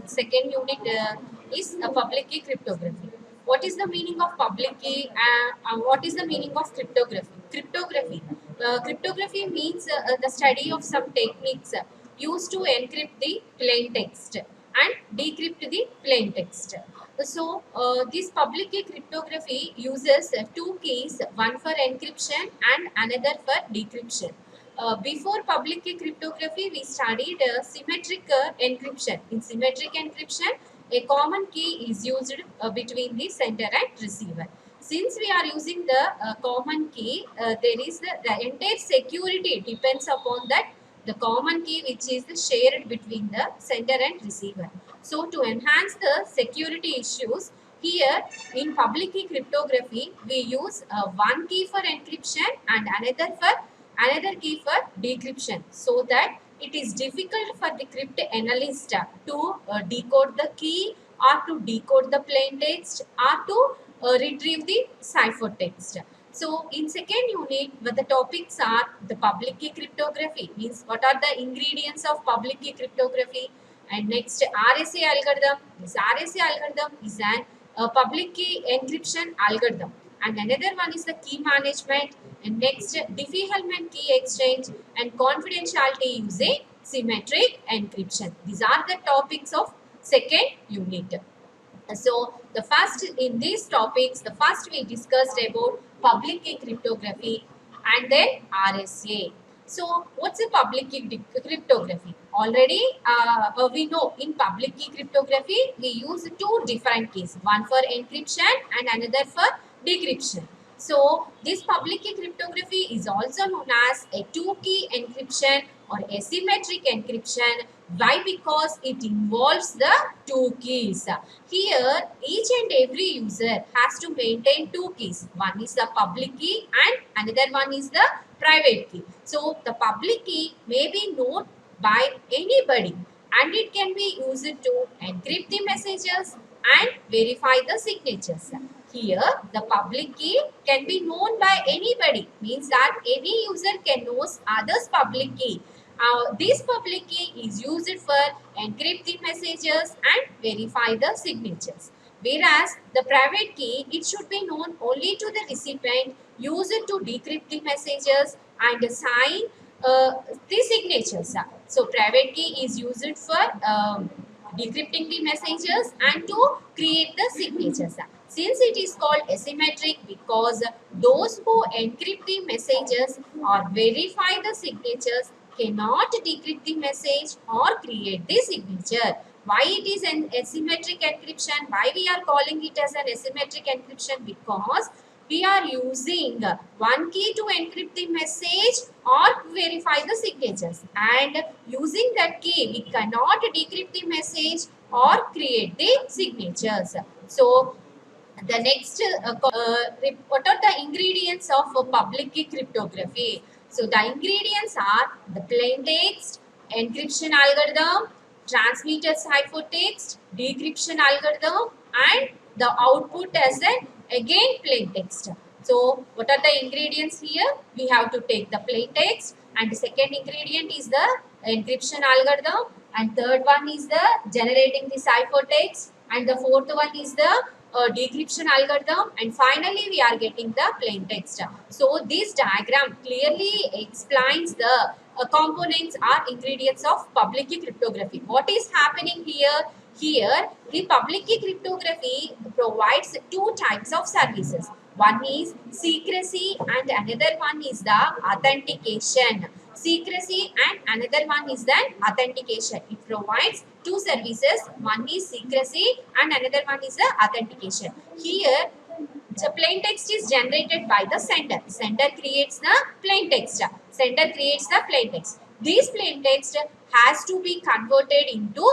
second unit is public key cryptography. What is the meaning of public key? What is the meaning of cryptography? Cryptography means the study of some techniques used to encrypt the plain text and decrypt the plain text. So, this public key cryptography uses two keys, one for encryption and another for decryption. Before public key cryptography, we studied symmetric encryption. In symmetric encryption, a common key is used between the sender and receiver. Since we are using the common key, there is the entire security depends upon that the common key which is shared between the sender and receiver. So to enhance the security issues, here in public key cryptography, we use one key for encryption and another key for decryption, so that it is difficult for the crypt analyst to decode the key or to decode the plain text or to retrieve the ciphertext. So in second unit, the topics are the public key cryptography, means what are the ingredients of public key cryptography, and next RSA algorithm. This RSA algorithm is an public key encryption algorithm, and another one is the key management, and next Diffie-Hellman key exchange and confidentiality using symmetric encryption. These are the topics of second unit. So the first in these topics, the first we discussed about public key cryptography and then RSA. So what's a public key cryptography? Already we know in public key cryptography we use two different keys, one for encryption and another for decryption. So this public key cryptography is also known as a two-key encryption or asymmetric encryption. Why? Because it involves the two keys. Here, each and every user has to maintain two keys. One is the public key and another one is the private key. So, the public key may be known by anybody and it can be used to encrypt the messages and verify the signatures. Here, the public key can be known by anybody, means that any user can know others' public key. This public key is used for encrypt the messages and verify the signatures. Whereas the private key, it should be known only to the recipient, used to decrypt the messages and sign the signatures. So private key is used for decrypting the messages and to create the signatures. Since it is called asymmetric, because those who encrypt the messages or verify the signatures cannot decrypt the message or create the signature. Why it is an asymmetric encryption? Why we are calling it as an asymmetric encryption? Because we are using one key to encrypt the message or verify the signatures, and using that key we cannot decrypt the message or create the signatures. So the next, what are the ingredients of public key cryptography? So the ingredients are the plain text, encryption algorithm, transmitted ciphertext, decryption algorithm, and the output as an again plain text. So what are the ingredients here? We have to take the plain text, and the second ingredient is the encryption algorithm, and third one is the generating the ciphertext, and the fourth one is the decryption algorithm, and finally we are getting the plain text. So this diagram clearly explains the components or ingredients of public key cryptography. What is happening here? Here, the public key cryptography provides two types of services. One is secrecy and another one is the authentication. Secrecy and another one is the authentication. It provides two services. One is secrecy and another one is the authentication. Here, the plain text is generated by the sender. Sender creates the plain text. Sender creates the plain text. This plain text has to be converted into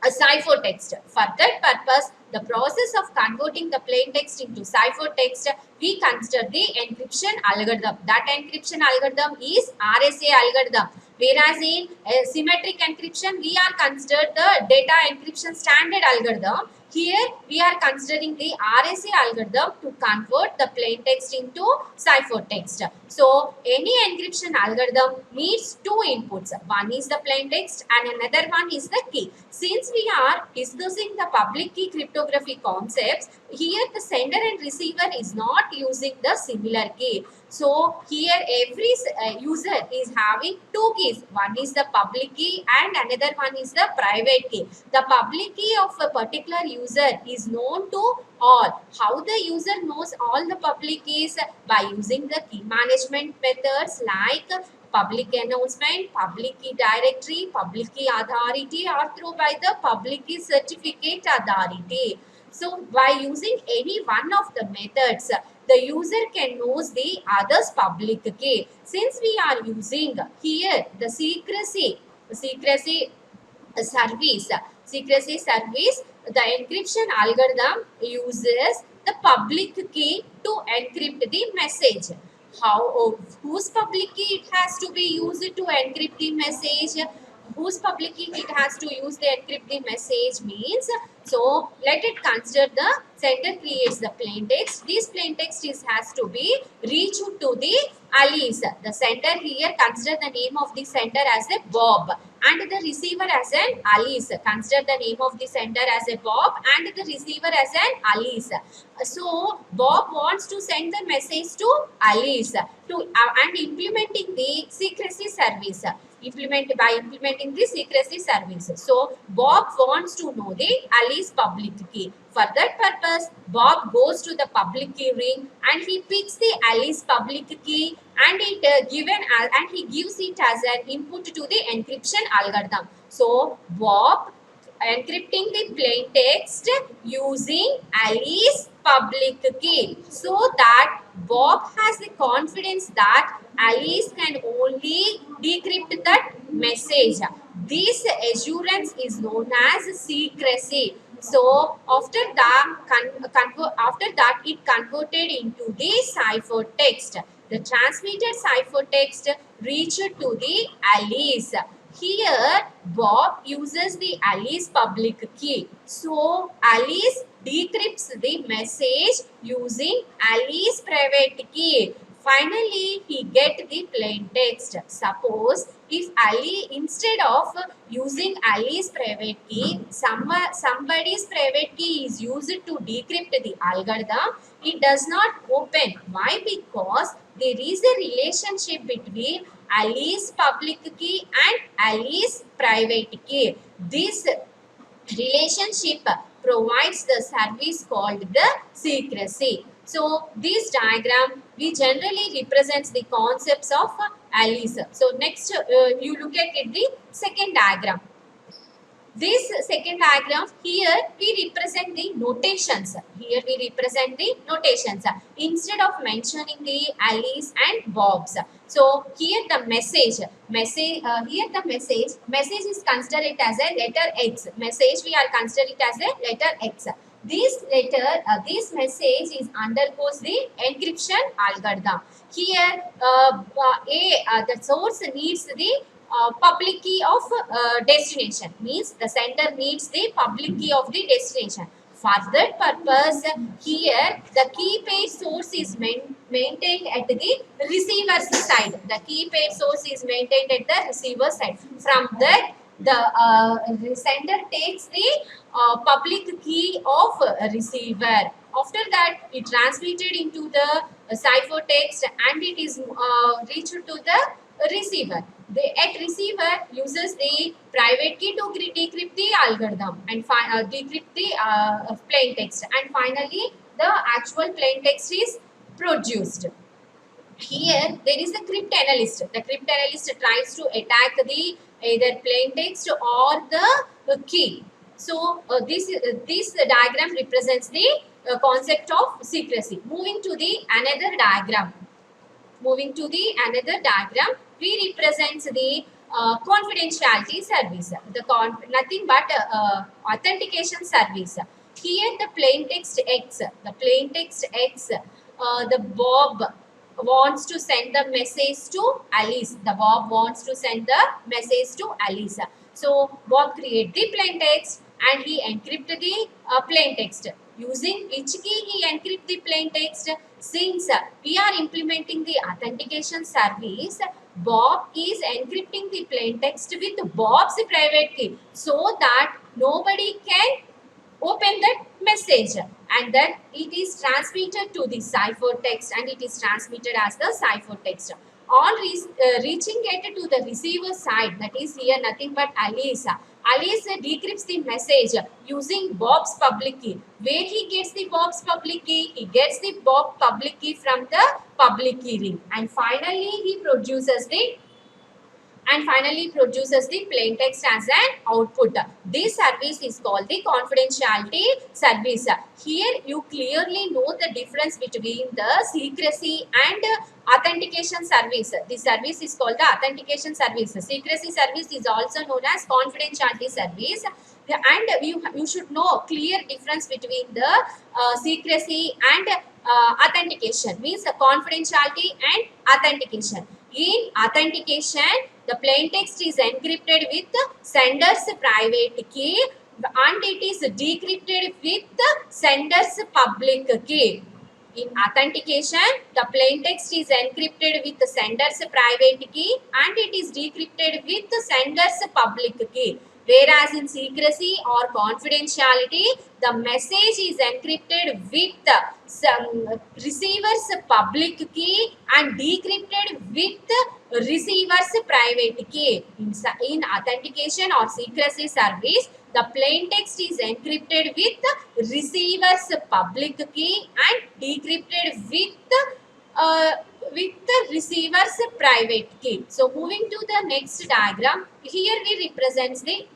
a ciphertext. For that purpose, the process of converting the plain text into ciphertext, we consider the encryption algorithm. That encryption algorithm is RSA algorithm. Whereas in symmetric encryption, we are considered the data encryption standard algorithm. Here, we are considering the RSA algorithm to convert the plain text into ciphertext. So, any encryption algorithm needs two inputs. One is the plain text and another one is the key. Since we are discussing the public key cryptography concepts, here the sender and receiver is not using the similar key. So here every user is having two keys. One is the public key and another one is the private key. The public key of a particular user is known to all. How the user knows all the public keys? By using the key management methods like public announcement, public key directory, public key authority, or through by the public key certificate authority. So by using any one of the methods, the user can knows the other's public key. Since we are using here the secrecy service, the encryption algorithm uses the public key to encrypt the message. How, whose public key it has to be used to encrypt the message? Whose public key it has to use the encrypt the message means, so let it consider the sender creates the plain text. This plain text has to be reached to the Alice. The sender here consider the name of the sender as a Bob and the receiver as an Alice. Consider the name of the sender as a Bob and the receiver as an Alice. So Bob wants to send the message to Alice to and implementing the secrecy service. Implementing the secrecy service. So Bob wants to know the Alice public key. For that purpose, Bob goes to the public key ring and he picks the Alice public key and he gives it as an input to the encryption algorithm. So Bob encrypting the plain text using Alice public key, so that Bob has the confidence that Alice can only decrypt that message. This assurance is known as secrecy. So after that it converted into the ciphertext. The transmitted ciphertext reached to the Alice. Here Bob uses the Alice public key. So Alice decrypts the message using Alice private key. Finally, he get the plain text. Suppose if Ali, instead of using Ali's private key, somebody's private key is used to decrypt the algorithm, it does not open. Why? Because there is a relationship between Ali's public key and Ali's private key. This relationship provides the service called the secrecy. So this diagram we generally represents the concepts of Alice. So next you look at it, the second diagram. This second diagram, here we represent the notations. Here we represent the notations instead of mentioning the Alice and Bob's. So here the message is considered as a letter X. Message we are considered it as a letter X. This message is undergoes the encryption algorithm. Here the source needs the public key of destination, means the sender needs the public key of the destination. For that purpose, here the key pair source is maintained at the receiver's side. The key pair source is maintained at the receiver side. From that, the sender takes the public key of receiver. After that, it transmitted into the ciphertext and it is reached to the receiver. The receiver uses the private key to decrypt the algorithm and decrypt the plain text, and finally the actual plain text is produced. Here there is a crypt analyst. The crypt analyst tries to attack the either plain text or the key. So this diagram represents the concept of secrecy. Moving to the another diagram. We represents the confidentiality service. Nothing but authentication service. Here the plain text X. The Bob wants to send the message to Alice. So Bob create the plain text and he encrypt the plain text. Using which key he encrypt the plain text? Since we are implementing the authentication service, Bob is encrypting the plain text with Bob's private key, so that nobody can open that message, and then it is transmitted to the ciphertext, and it is transmitted as the ciphertext. On reaching it to the receiver side, that is here nothing but Alice. Alice decrypts the message using Bob's public key. Where he gets the Bob's public key? He gets the Bob public key from the public key ring, and finally he produces the plain text as an output. This service is called the confidentiality service. Here you clearly know the difference between the secrecy and authentication service. This service is called the authentication service. Secrecy service is also known as confidentiality service. And you should know clear difference between the secrecy and authentication, means the confidentiality and authentication. In authentication, the plain text is encrypted with sender's private key and it is decrypted with sender's public key. In authentication, the plain text is encrypted with the sender's private key and it is decrypted with the sender's public key. Whereas in secrecy or confidentiality, the message is encrypted with some receiver's public key and decrypted with receiver's private key. In authentication or secrecy service, the plain text is encrypted with receiver's public key and decrypted with the receiver's private key. So moving to the next diagram, here we represents the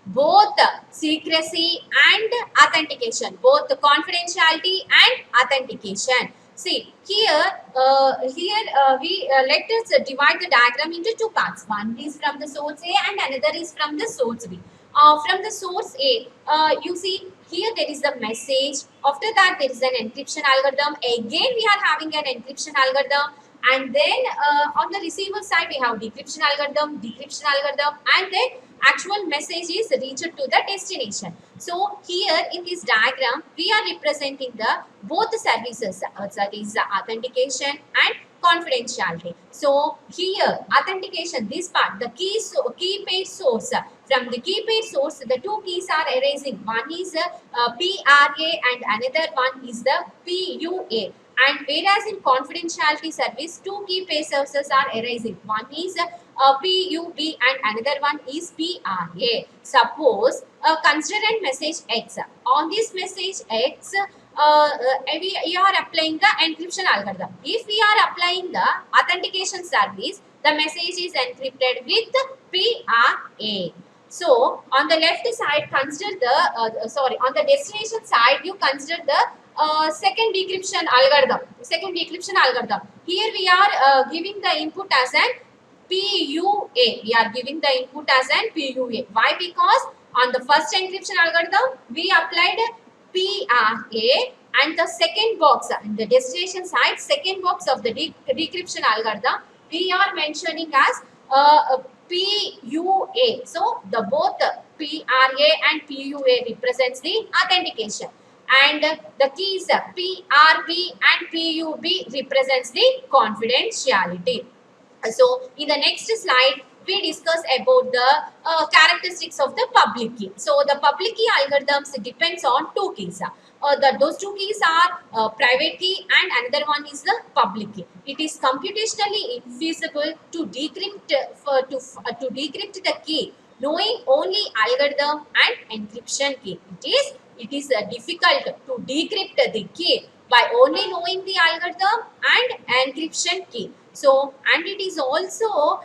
both secrecy and authentication, both confidentiality and authentication. See here, let us divide the diagram into two parts. One is from the source A and another is from the source B. From the source A, you see here there is the message. After that there is an encryption algorithm. Again we are having an encryption algorithm. And then on the receiver side we have decryption algorithm, and then actual message is reached to the destination. So here in this diagram we are representing the both services, that is authentication and confidentiality. So here authentication, this part, the key page source. From the key page source, the two keys are arising. One is PRA and another one is the PUA. And whereas in confidentiality service, two key page sources are arising. One is PUB and another one is PRA. Suppose consider a message X. On this message X, we are applying the encryption algorithm. If we are applying the authentication service, the message is encrypted with PRA. So on the left side, consider the on the destination side, you consider the second decryption algorithm. Here we are giving the input as an PUA. We are giving the input as an PUA. Why? Because on the first encryption algorithm, we applied PRA, and the second box, in the destination side, second box of the decryption algorithm, we are mentioning as PUA. So the both PRA and PUA represents the authentication, and the keys PRB and PUB represents the confidentiality. So in the next slide we discuss about the characteristics of the public key. So the public key algorithms depends on two keys. Those two keys are private key and another one is the public key. It is computationally infeasible to decrypt to decrypt the key knowing only algorithm and encryption key. It is difficult to decrypt the key by only knowing the algorithm and encryption key. So, and it is also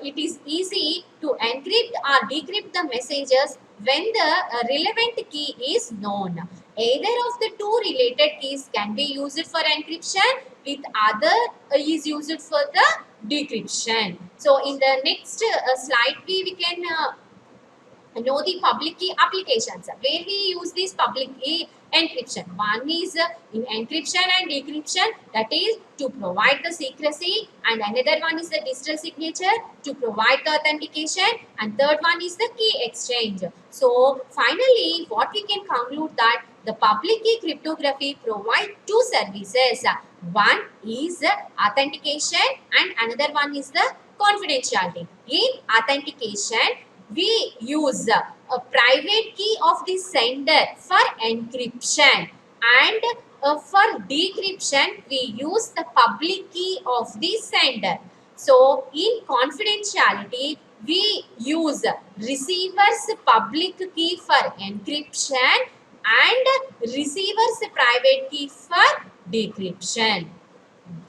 it is easy to encrypt or decrypt the messages when the relevant key is known. Either of the two related keys can be used for encryption, with other is used for the decryption. So, in the next slide, we can know the public key applications where we use this public key encryption. One is in encryption and decryption, that is to provide the secrecy, and another one is the digital signature to provide the authentication, and third one is the key exchange. So finally what we can conclude that the public key cryptography provide two services. One is authentication and another one is the confidentiality. In authentication we use private key of the sender for encryption, and for decryption we use the public key of the sender. So in confidentiality we use receiver's public key for encryption and receiver's private key for decryption.